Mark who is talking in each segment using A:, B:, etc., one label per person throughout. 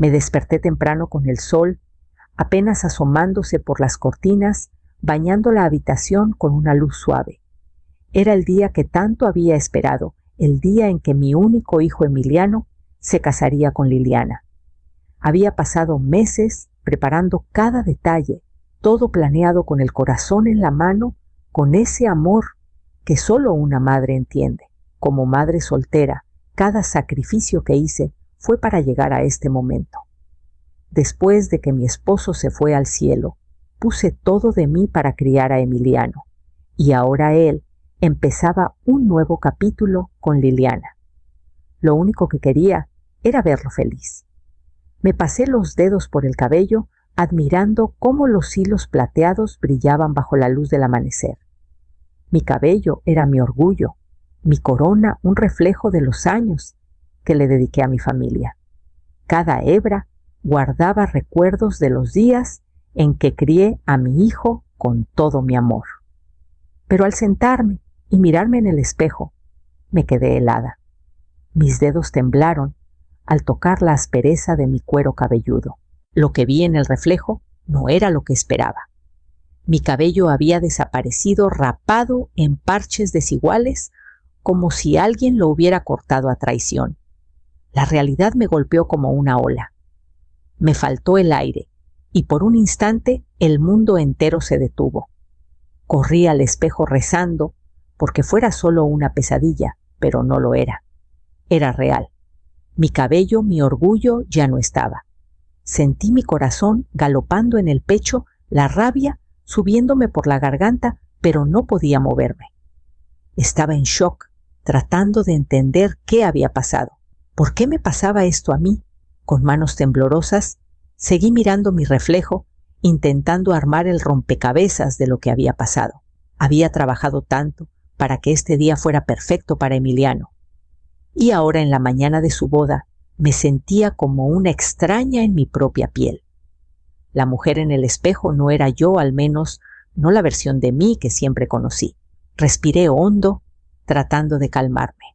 A: Me desperté temprano con el sol, apenas asomándose por las cortinas, bañando la habitación con una luz suave. Era el día que tanto había esperado, el día en que mi único hijo Emiliano se casaría con Liliana. Había pasado meses preparando cada detalle, todo planeado con el corazón en la mano, con ese amor que solo una madre entiende. Como madre soltera, cada sacrificio que hice fue para llegar a este momento. Después de que mi esposo se fue al cielo, puse todo de mí para criar a Emiliano, y ahora él empezaba un nuevo capítulo con Liliana. Lo único que quería era verlo feliz. Me pasé los dedos por el cabello, admirando cómo los hilos plateados brillaban bajo la luz del amanecer. Mi cabello era mi orgullo, mi corona un reflejo de los años que le dediqué a mi familia. Cada hebra guardaba recuerdos de los días en que crié a mi hijo con todo mi amor. Pero al sentarme y mirarme en el espejo, me quedé helada. Mis dedos temblaron al tocar la aspereza de mi cuero cabelludo. Lo que vi en el reflejo no era lo que esperaba. Mi cabello había desaparecido rapado en parches desiguales, como si alguien lo hubiera cortado a traición. La realidad me golpeó como una ola. Me faltó el aire, y por un instante el mundo entero se detuvo. Corrí al espejo rezando, porque fuera solo una pesadilla, pero no lo era. Era real. Mi cabello, mi orgullo ya no estaba. Sentí mi corazón galopando en el pecho, la rabia subiéndome por la garganta, pero no podía moverme. Estaba en shock, tratando de entender qué había pasado. ¿Por qué me pasaba esto a mí? Con manos temblorosas, seguí mirando mi reflejo, intentando armar el rompecabezas de lo que había pasado. Había trabajado tanto para que este día fuera perfecto para Emiliano. Y ahora, en la mañana de su boda, me sentía como una extraña en mi propia piel. La mujer en el espejo no era yo, al menos no la versión de mí que siempre conocí. Respiré hondo, tratando de calmarme.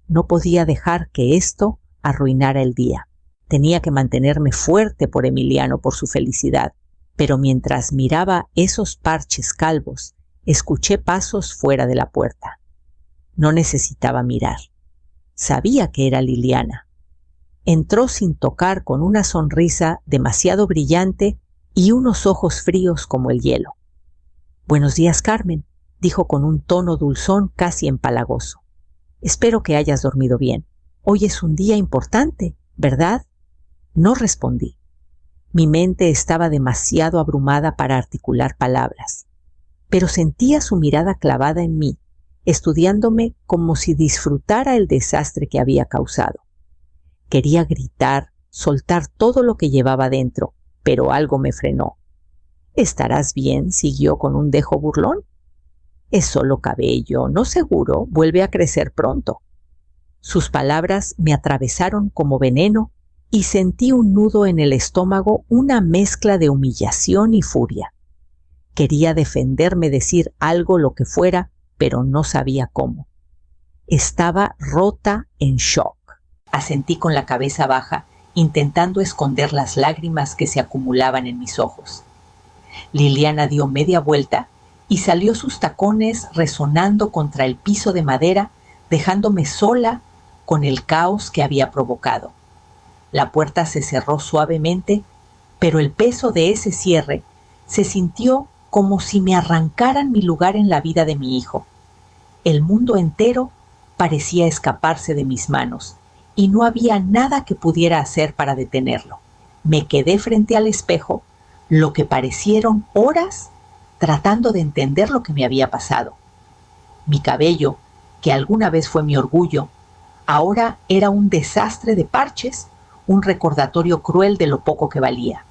A: No podía dejar que esto arruinara el día. Tenía que mantenerme fuerte por Emiliano, por su felicidad. Pero mientras miraba esos parches calvos, escuché pasos fuera de la puerta. No necesitaba mirar. Sabía que era Liliana. Entró sin tocar, con una sonrisa demasiado brillante y unos ojos fríos como el hielo. «Buenos días, Carmen», dijo con un tono dulzón casi empalagoso. «Espero que hayas dormido bien. Hoy es un día importante, ¿verdad?» No respondí. Mi mente estaba demasiado abrumada para articular palabras, pero sentía su mirada clavada en mí, estudiándome como si disfrutara el desastre que había causado. Quería gritar, soltar todo lo que llevaba dentro, pero algo me frenó. «¿Estarás bien?», siguió con un dejo burlón. «Es solo cabello, no seguro, vuelve a crecer pronto». Sus palabras me atravesaron como veneno y sentí un nudo en el estómago, una mezcla de humillación y furia. Quería defenderme, decir algo, lo que fuera, pero no sabía cómo. Estaba rota, en shock. Asentí con la cabeza baja, intentando esconder las lágrimas que se acumulaban en mis ojos. Liliana dio media vuelta y salió, sus tacones resonando contra el piso de madera, dejándome sola con el caos que había provocado. La puerta se cerró suavemente, pero el peso de ese cierre se sintió como si me arrancaran mi lugar en la vida de mi hijo. El mundo entero parecía escaparse de mis manos y no había nada que pudiera hacer para detenerlo. Me quedé frente al espejo, lo que parecieron horas, tratando de entender lo que me había pasado. Mi cabello, que alguna vez fue mi orgullo, ahora era un desastre de parches, un recordatorio cruel de lo poco que valía.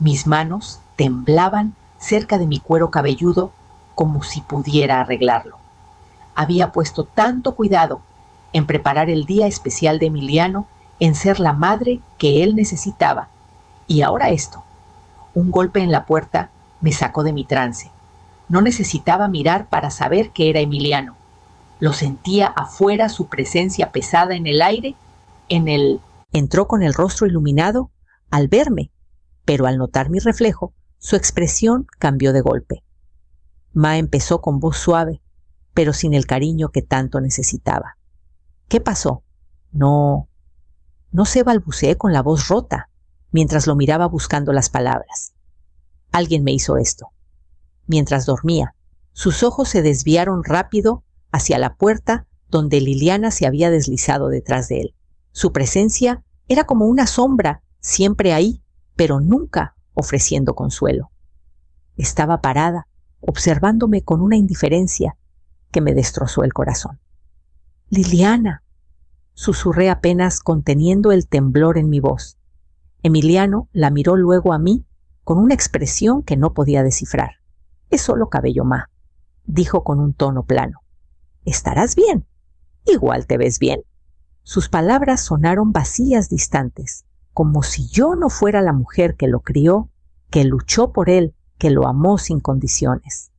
A: Mis manos temblaban cerca de mi cuero cabelludo como si pudiera arreglarlo. Había puesto tanto cuidado en preparar el día especial de Emiliano, en ser la madre que él necesitaba. Y ahora esto. Un golpe en la puerta me sacó de mi trance. No necesitaba mirar para saber que era Emiliano. Lo sentía afuera, su presencia pesada en el aire, en el Entró con el rostro iluminado al verme, pero al notar mi reflejo, su expresión cambió de golpe. Ma empezó con voz suave, pero sin el cariño que tanto necesitaba. ¿Qué pasó? No sé, balbuceé con la voz rota, mientras lo miraba buscando las palabras. Alguien me hizo esto. Mientras dormía, sus ojos se desviaron rápido hacia la puerta donde Liliana se había deslizado detrás de él. Su presencia era como una sombra, siempre ahí, pero nunca ofreciendo consuelo. Estaba parada, observándome con una indiferencia que me destrozó el corazón. «Liliana», susurré apenas conteniendo el temblor en mi voz. Emiliano la miró luego a mí con una expresión que no podía descifrar. «Es solo cabello, ma», dijo con un tono plano. «Estarás bien. Igual te ves bien». Sus palabras sonaron vacías, distantes, como si yo no fuera la mujer que lo crió, que luchó por él, que lo amó sin condiciones.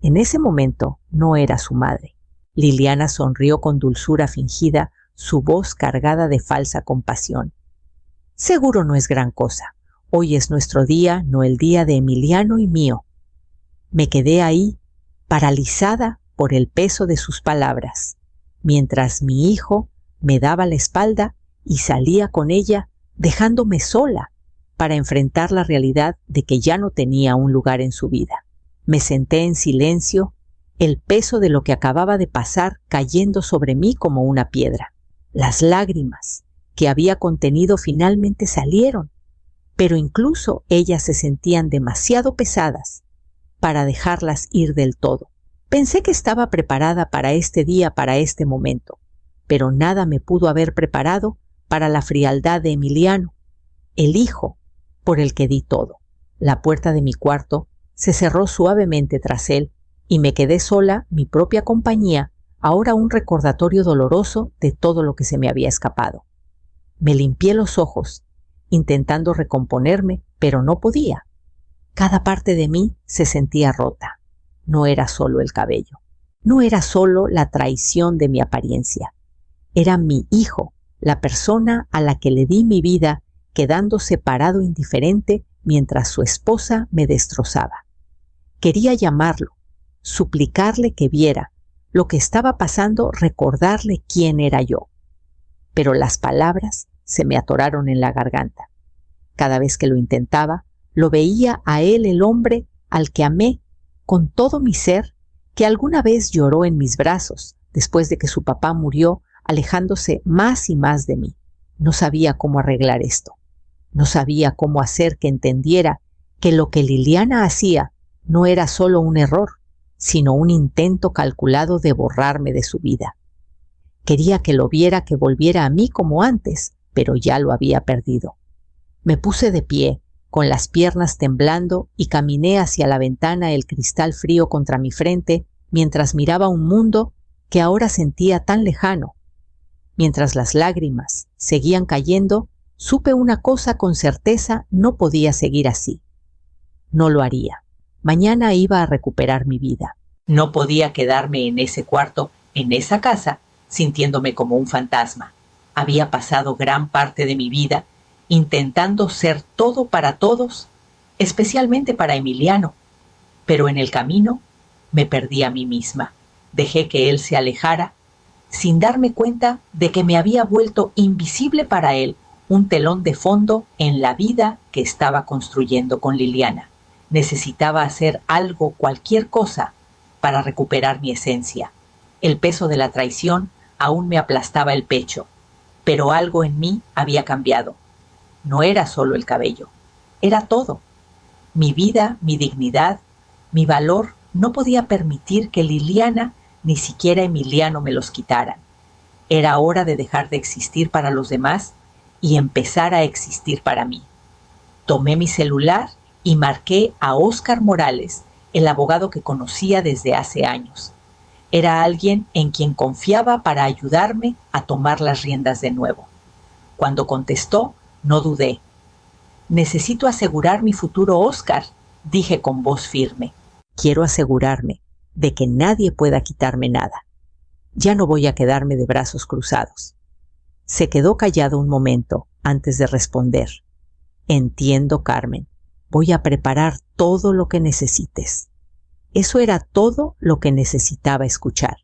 A: En ese momento no era su madre. Liliana sonrió con dulzura fingida, su voz cargada de falsa compasión. «Seguro no es gran cosa. Hoy es nuestro día, no el día de Emiliano y mío». Me quedé ahí, paralizada por el peso de sus palabras, mientras mi hijo me daba la espalda y salía con ella, dejándome sola para enfrentar la realidad de que ya no tenía un lugar en su vida. Me senté en silencio, el peso de lo que acababa de pasar cayendo sobre mí como una piedra. Las lágrimas que había contenido finalmente salieron, pero incluso ellas se sentían demasiado pesadas para dejarlas ir del todo. Pensé que estaba preparada para este día, para este momento, pero nada me pudo haber preparado para la frialdad de Emiliano, el hijo por el que di todo. La puerta de mi cuarto se cerró suavemente tras él y me quedé sola, mi propia compañía, ahora un recordatorio doloroso de todo lo que se me había escapado. Me limpié los ojos, intentando recomponerme, pero no podía. Cada parte de mí se sentía rota. No era solo el cabello, no era solo la traición de mi apariencia. Era mi hijo, la persona a la que le di mi vida, quedando separado indiferente mientras su esposa me destrozaba. Quería llamarlo, suplicarle que viera lo que estaba pasando, recordarle quién era yo. Pero las palabras se me atoraron en la garganta. Cada vez que lo intentaba, lo veía a él, el hombre al que amé con todo mi ser, que alguna vez lloró en mis brazos después de que su papá murió, alejándose más y más de mí. No sabía cómo arreglar esto. No sabía cómo hacer que entendiera que lo que Liliana hacía no era solo un error, sino un intento calculado de borrarme de su vida. Quería que lo viera, que volviera a mí como antes, pero ya lo había perdido. Me puse de pie, con las piernas temblando, y caminé hacia la ventana, el cristal frío contra mi frente, mientras miraba un mundo que ahora sentía tan lejano. Mientras las lágrimas seguían cayendo, supe una cosa con certeza: no podía seguir así. No lo haría. Mañana iba a recuperar mi vida. No podía quedarme en ese cuarto, en esa casa, sintiéndome como un fantasma. Había pasado gran parte de mi vida intentando ser todo para todos, especialmente para Emiliano, pero en el camino me perdí a mí misma. Dejé que él se alejara, sin darme cuenta de que me había vuelto invisible para él, un telón de fondo en la vida que estaba construyendo con Liliana. Necesitaba hacer algo, cualquier cosa, para recuperar mi esencia. El peso de la traición aún me aplastaba el pecho, pero algo en mí había cambiado. No era solo el cabello, era todo. Mi vida, mi dignidad, mi valor. No podía permitir que Liliana ni siquiera Emiliano me los quitaran. Era hora de dejar de existir para los demás y empezar a existir para mí. Tomé mi celular y marqué a Óscar Morales, el abogado que conocía desde hace años. Era alguien en quien confiaba para ayudarme a tomar las riendas de nuevo. Cuando contestó, no dudé. «Necesito asegurar mi futuro, Óscar», dije con voz firme. «Quiero asegurarme de que nadie pueda quitarme nada. Ya no voy a quedarme de brazos cruzados». Se quedó callado un momento antes de responder. Entiendo, Carmen. Voy a preparar todo lo que necesites. Eso era todo lo que necesitaba escuchar.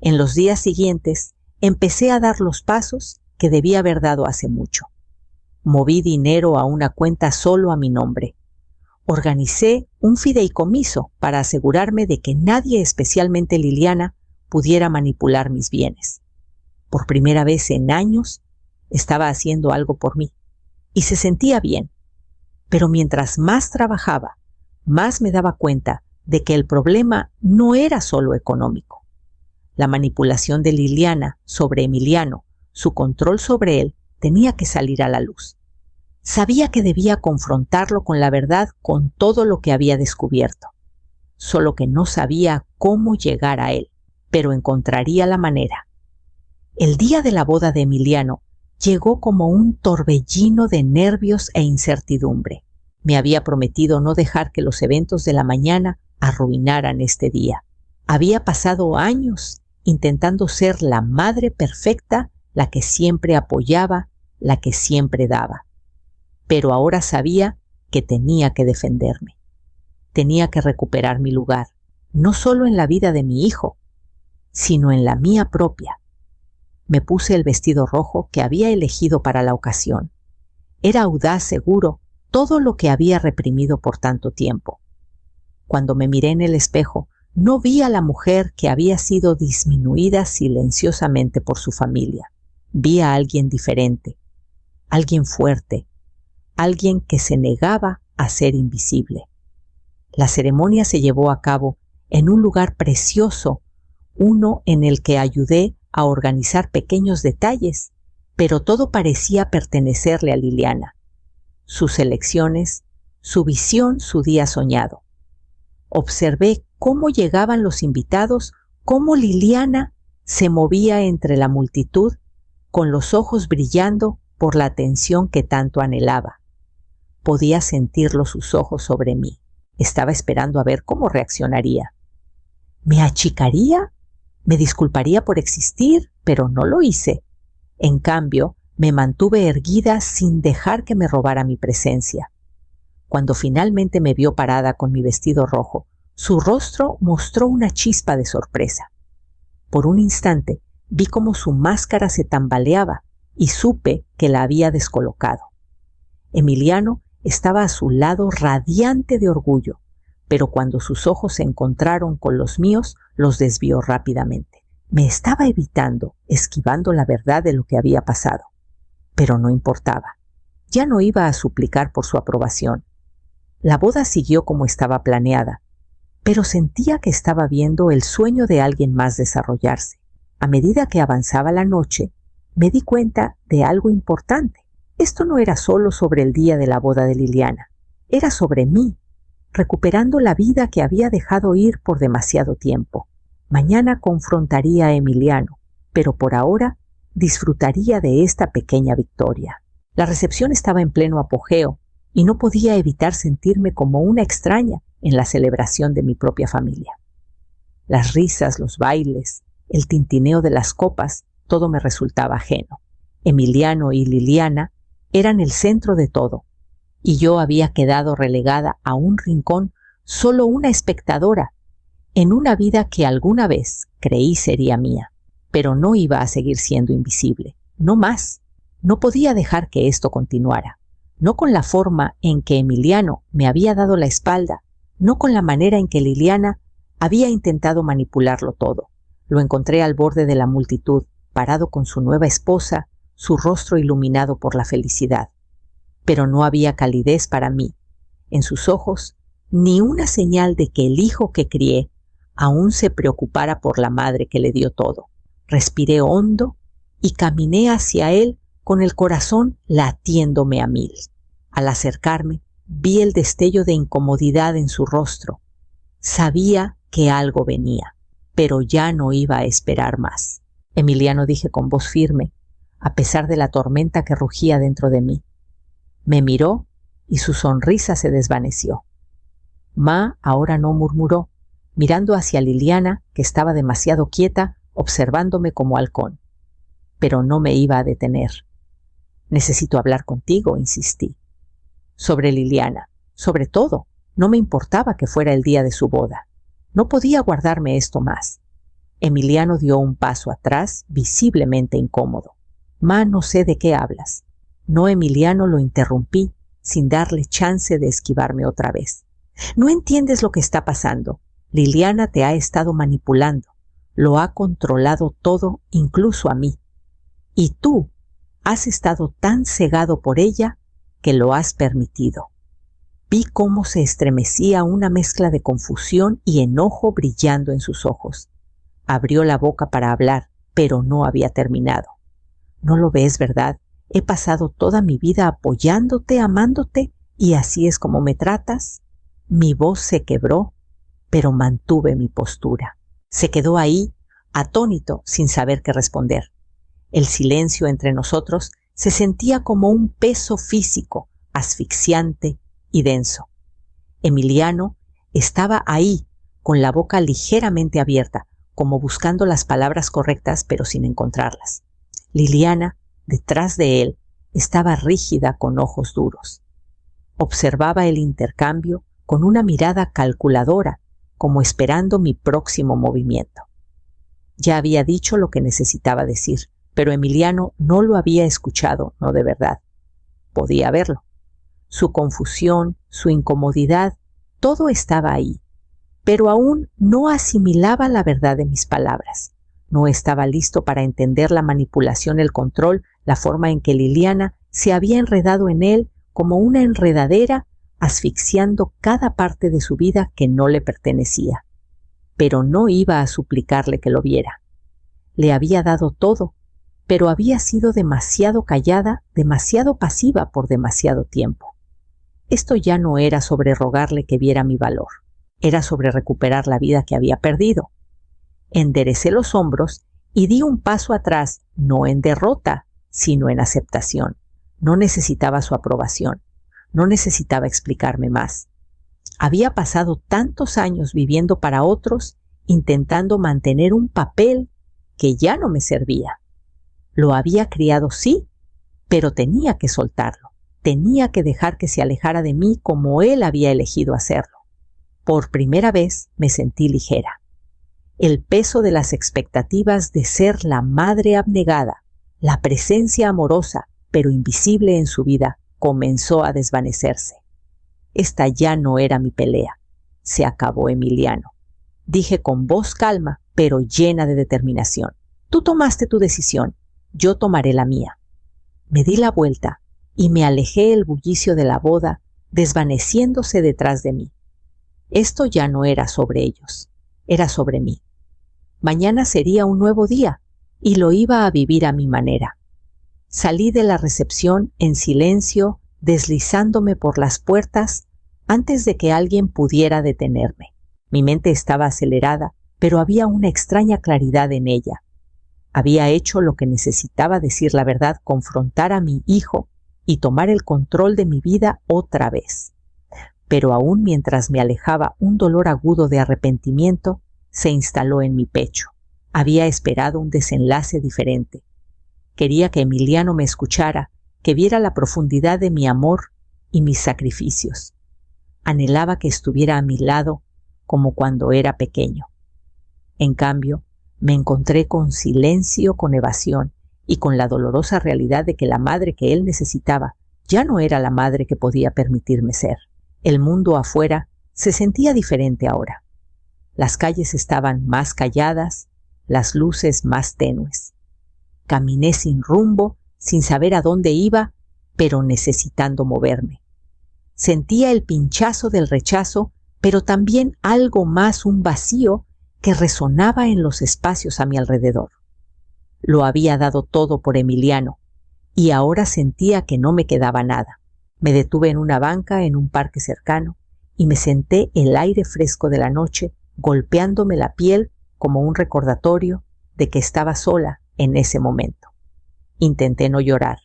A: En los días siguientes empecé a dar los pasos que debía haber dado hace mucho. Moví dinero a una cuenta solo a mi nombre. Organicé un fideicomiso para asegurarme de que nadie, especialmente Liliana, pudiera manipular mis bienes. Por primera vez en años, estaba haciendo algo por mí y se sentía bien. Pero mientras más trabajaba, más me daba cuenta de que el problema no era solo económico. La manipulación de Liliana sobre Emiliano, su control sobre él, tenía que salir a la luz. Sabía que debía confrontarlo con la verdad, con todo lo que había descubierto. Solo que no sabía cómo llegar a él, pero encontraría la manera. El día de la boda de Emiliano llegó como un torbellino de nervios e incertidumbre. Me había prometido no dejar que los eventos de la mañana arruinaran este día. Había pasado años intentando ser la madre perfecta, la que siempre apoyaba, la que siempre daba. Pero ahora sabía que tenía que defenderme. Tenía que recuperar mi lugar, no solo en la vida de mi hijo, sino en la mía propia. Me puse el vestido rojo que había elegido para la ocasión. Era audaz, seguro, todo lo que había reprimido por tanto tiempo. Cuando me miré en el espejo, no vi a la mujer que había sido disminuida silenciosamente por su familia. Vi a alguien diferente, alguien fuerte, alguien que se negaba a ser invisible. La ceremonia se llevó a cabo en un lugar precioso, uno en el que ayudé a organizar pequeños detalles, pero todo parecía pertenecerle a Liliana. Sus elecciones, su visión, su día soñado. Observé cómo llegaban los invitados, cómo Liliana se movía entre la multitud, con los ojos brillando por la atención que tanto anhelaba. Podía sentirlo sus ojos sobre mí. Estaba esperando a ver cómo reaccionaría. ¿Me achicaría? ¿Me disculparía por existir? Pero no lo hice. En cambio, me mantuve erguida sin dejar que me robara mi presencia. Cuando finalmente me vio parada con mi vestido rojo, su rostro mostró una chispa de sorpresa. Por un instante vi cómo su máscara se tambaleaba y supe que la había descolocado. Emiliano estaba a su lado radiante de orgullo, pero cuando sus ojos se encontraron con los míos, los desvió rápidamente. Me estaba evitando, esquivando la verdad de lo que había pasado. Pero no importaba. Ya no iba a suplicar por su aprobación. La boda siguió como estaba planeada, pero sentía que estaba viendo el sueño de alguien más desarrollarse. A medida que avanzaba la noche, me di cuenta de algo importante. Esto no era solo sobre el día de la boda de Liliana, era sobre mí, recuperando la vida que había dejado ir por demasiado tiempo. Mañana confrontaría a Emiliano, pero por ahora disfrutaría de esta pequeña victoria. La recepción estaba en pleno apogeo y no podía evitar sentirme como una extraña en la celebración de mi propia familia. Las risas, los bailes, el tintineo de las copas, todo me resultaba ajeno. Emiliano y Liliana eran el centro de todo, y yo había quedado relegada a un rincón, solo una espectadora, en una vida que alguna vez creí sería mía, pero no iba a seguir siendo invisible, no más. No podía dejar que esto continuara, no con la forma en que Emiliano me había dado la espalda, no con la manera en que Liliana había intentado manipularlo todo. Lo encontré al borde de la multitud, parado con su nueva esposa, su rostro iluminado por la felicidad. Pero no había calidez para mí. En sus ojos, ni una señal de que el hijo que crié aún se preocupara por la madre que le dio todo. Respiré hondo y caminé hacia él con el corazón latiéndome a 1000. Al acercarme, vi el destello de incomodidad en su rostro. Sabía que algo venía, pero ya no iba a esperar más. Emiliano, dije con voz firme, a pesar de la tormenta que rugía dentro de mí. Me miró y su sonrisa se desvaneció. Ma ahora no murmuró, mirando hacia Liliana, que estaba demasiado quieta, observándome como halcón. pero no me iba a detener. Necesito hablar contigo, insistí. Sobre Liliana, sobre todo. No me importaba que fuera el día de su boda. No podía guardarme esto más. Emiliano dio un paso atrás, visiblemente incómodo. Ma, no sé de qué hablas. No, Emiliano, lo interrumpí, sin darle chance de esquivarme otra vez. No entiendes lo que está pasando. Liliana te ha estado manipulando. Lo ha controlado todo, incluso a mí. Y tú has estado tan cegado por ella que lo has permitido. Vi cómo se estremecía una mezcla de confusión y enojo brillando en sus ojos. Abrió la boca para hablar, pero no había terminado. ¿No lo ves, verdad? He pasado toda mi vida apoyándote, amándote, y así es como me tratas. Mi voz se quebró, pero mantuve mi postura. Se quedó ahí, atónito, sin saber qué responder. El silencio entre nosotros se sentía como un peso físico, asfixiante y denso. Emiliano estaba ahí, con la boca ligeramente abierta, como buscando las palabras correctas, pero sin encontrarlas. Liliana, detrás de él, estaba rígida con ojos duros. Observaba el intercambio con una mirada calculadora, como esperando mi próximo movimiento. Ya había dicho lo que necesitaba decir, pero Emiliano no lo había escuchado, no de verdad. Podía verlo. Su confusión, su incomodidad, todo estaba ahí, pero aún no asimilaba la verdad de mis palabras. No estaba listo para entender la manipulación, el control, la forma en que Liliana se había enredado en él como una enredadera, asfixiando cada parte de su vida que no le pertenecía. Pero no iba a suplicarle que lo viera. Le había dado todo, pero había sido demasiado callada, demasiado pasiva por demasiado tiempo. Esto ya no era sobre rogarle que viera mi valor, era sobre recuperar la vida que había perdido. Enderecé los hombros y di un paso atrás, no en derrota, sino en aceptación. No necesitaba su aprobación, no necesitaba explicarme más. Había pasado tantos años viviendo para otros, intentando mantener un papel que ya no me servía. Lo había criado, sí, pero tenía que soltarlo. Tenía que dejar que se alejara de mí como él había elegido hacerlo. Por primera vez me sentí ligera. El peso de las expectativas de ser la madre abnegada, la presencia amorosa, pero invisible en su vida, comenzó a desvanecerse. Esta ya no era mi pelea. Se acabó, Emiliano. Dije con voz calma, pero llena de determinación. Tú tomaste tu decisión, yo tomaré la mía. Me di la vuelta y me alejé el bullicio de la boda, desvaneciéndose detrás de mí. Esto ya no era sobre ellos, era sobre mí. Mañana sería un nuevo día y lo iba a vivir a mi manera. Salí de la recepción en silencio, deslizándome por las puertas antes de que alguien pudiera detenerme. Mi mente estaba acelerada, pero había una extraña claridad en ella. Había hecho lo que necesitaba, decir la verdad, confrontar a mi hijo y tomar el control de mi vida otra vez. Pero aún mientras me alejaba, un dolor agudo de arrepentimiento se instaló en mi pecho. Había esperado un desenlace diferente. Quería que Emiliano me escuchara, que viera la profundidad de mi amor y mis sacrificios. Anhelaba que estuviera a mi lado como cuando era pequeño. En cambio, me encontré con silencio, con evasión y con la dolorosa realidad de que la madre que él necesitaba ya no era la madre que podía permitirme ser. El mundo afuera se sentía diferente ahora. Las calles estaban más calladas, las luces más tenues. Caminé sin rumbo, sin saber a dónde iba, pero necesitando moverme. Sentía el pinchazo del rechazo, pero también algo más, un vacío que resonaba en los espacios a mi alrededor. Lo había dado todo por Emiliano, y ahora sentía que no me quedaba nada. Me detuve en una banca en un parque cercano y me senté el aire fresco de la noche golpeándome la piel como un recordatorio de que estaba sola en ese momento. Intenté no llorar,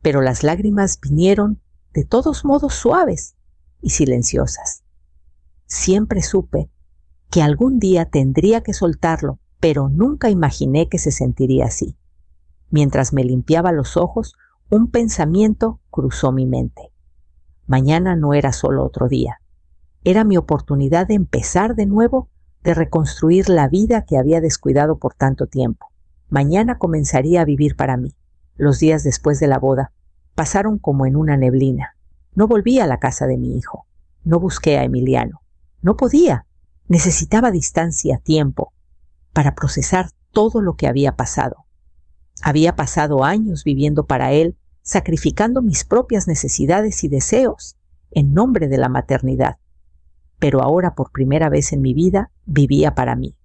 A: pero las lágrimas vinieron de todos modos suaves y silenciosas. Siempre supe que algún día tendría que soltarlo, pero nunca imaginé que se sentiría así. Mientras me limpiaba los ojos, un pensamiento cruzó mi mente. Mañana no era solo otro día. Era mi oportunidad de empezar de nuevo, de reconstruir la vida que había descuidado por tanto tiempo. Mañana comenzaría a vivir para mí. Los días después de la boda pasaron como en una neblina. No volví a la casa de mi hijo. No busqué a Emiliano. No podía. Necesitaba distancia, tiempo, para procesar todo lo que había pasado. Había pasado años viviendo para él, sacrificando mis propias necesidades y deseos en nombre de la maternidad. Pero ahora, por primera vez en mi vida, vivía para mí.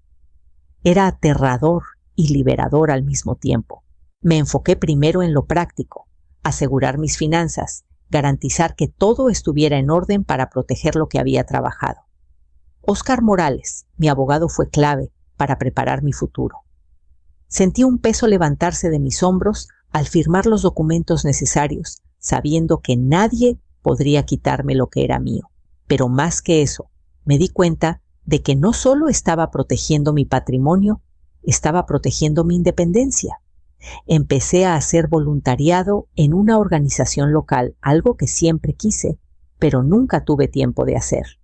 A: Era aterrador y liberador al mismo tiempo. Me enfoqué primero en lo práctico, asegurar mis finanzas, garantizar que todo estuviera en orden para proteger lo que había trabajado. Óscar Morales, mi abogado, fue clave para preparar mi futuro. Sentí un peso levantarse de mis hombros al firmar los documentos necesarios, sabiendo que nadie podría quitarme lo que era mío. Pero más que eso, me di cuenta de que no solo estaba protegiendo mi patrimonio, estaba protegiendo mi independencia. Empecé a hacer voluntariado en una organización local, algo que siempre quise, pero nunca tuve tiempo de hacer.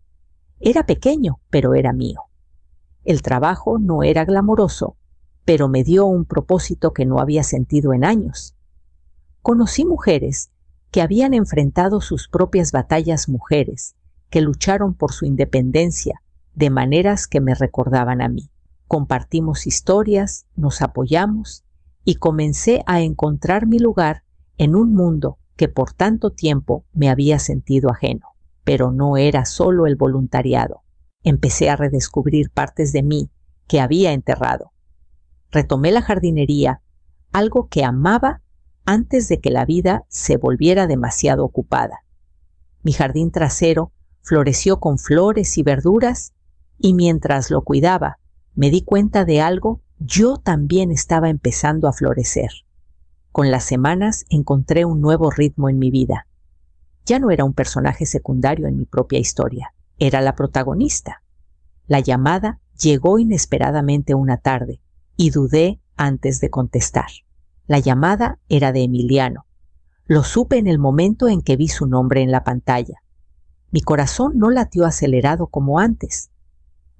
A: Era pequeño, pero era mío. El trabajo no era glamoroso, pero me dio un propósito que no había sentido en años. Conocí mujeres que habían enfrentado sus propias batallas, mujeres que lucharon por su independencia de maneras que me recordaban a mí. Compartimos historias, nos apoyamos y comencé a encontrar mi lugar en un mundo que por tanto tiempo me había sentido ajeno. Pero no era solo el voluntariado. Empecé a redescubrir partes de mí que había enterrado. Retomé la jardinería, algo que amaba antes de que la vida se volviera demasiado ocupada. Mi jardín trasero floreció con flores y verduras, y mientras lo cuidaba, me di cuenta de algo: yo también estaba empezando a florecer. Con las semanas encontré un nuevo ritmo en mi vida. Ya no era un personaje secundario en mi propia historia, era la protagonista. La llamada llegó inesperadamente una tarde y dudé antes de contestar. La llamada era de Emiliano. Lo supe en el momento en que vi su nombre en la pantalla. Mi corazón no latió acelerado como antes.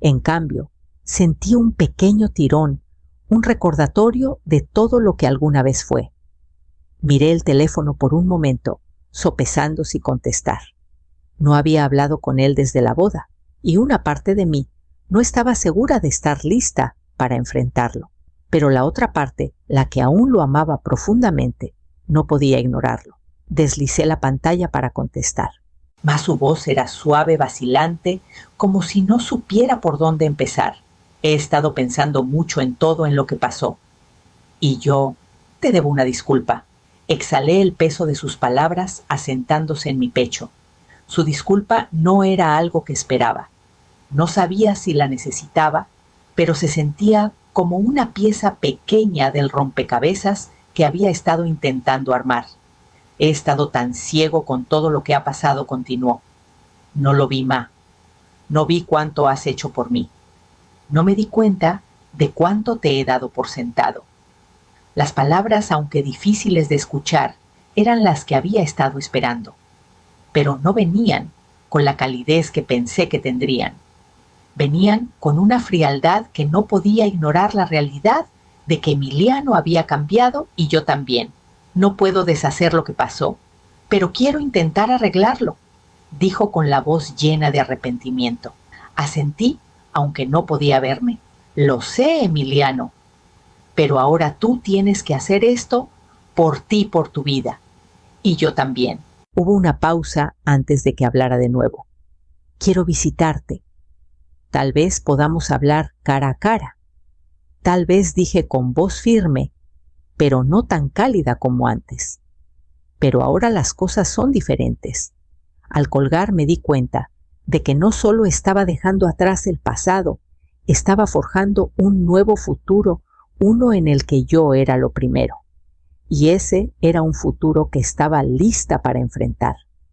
A: En cambio, sentí un pequeño tirón, un recordatorio de todo lo que alguna vez fue. Miré el teléfono por un momento, sopesando si contestar. No había hablado con él desde la boda, y una parte de mí no estaba segura de estar lista para enfrentarlo. Pero la otra parte, la que aún lo amaba profundamente, no podía ignorarlo. Deslicé la pantalla para contestar. Mas su voz era suave, vacilante, como si no supiera por dónde empezar. He estado pensando mucho en todo en lo que pasó. Y yo te debo una disculpa. Exhalé el peso de sus palabras asentándose en mi pecho. Su disculpa no era algo que esperaba. No sabía si la necesitaba, pero se sentía como una pieza pequeña del rompecabezas que había estado intentando armar. He estado tan ciego con todo lo que ha pasado, continuó. No lo vi, Ma. No vi cuánto has hecho por mí. No me di cuenta de cuánto te he dado por sentado. Las palabras, aunque difíciles de escuchar, eran las que había estado esperando. Pero no venían con la calidez que pensé que tendrían. Venían con una frialdad que no podía ignorar la realidad de que Emiliano había cambiado y yo también. No puedo deshacer lo que pasó, pero quiero intentar arreglarlo, dijo con la voz llena de arrepentimiento. Asentí, aunque no podía verme. Lo sé, Emiliano, pero ahora tú tienes que hacer esto por ti, por tu vida. Y yo también. Hubo una pausa antes de que hablara de nuevo. Quiero visitarte. Tal vez podamos hablar cara a cara. Tal vez, dije con voz firme, pero no tan cálida como antes. Pero ahora las cosas son diferentes. Al colgar me di cuenta de que no solo estaba dejando atrás el pasado, estaba forjando un nuevo futuro, uno en el que yo era lo primero. Y ese era un futuro que estaba lista para enfrentar.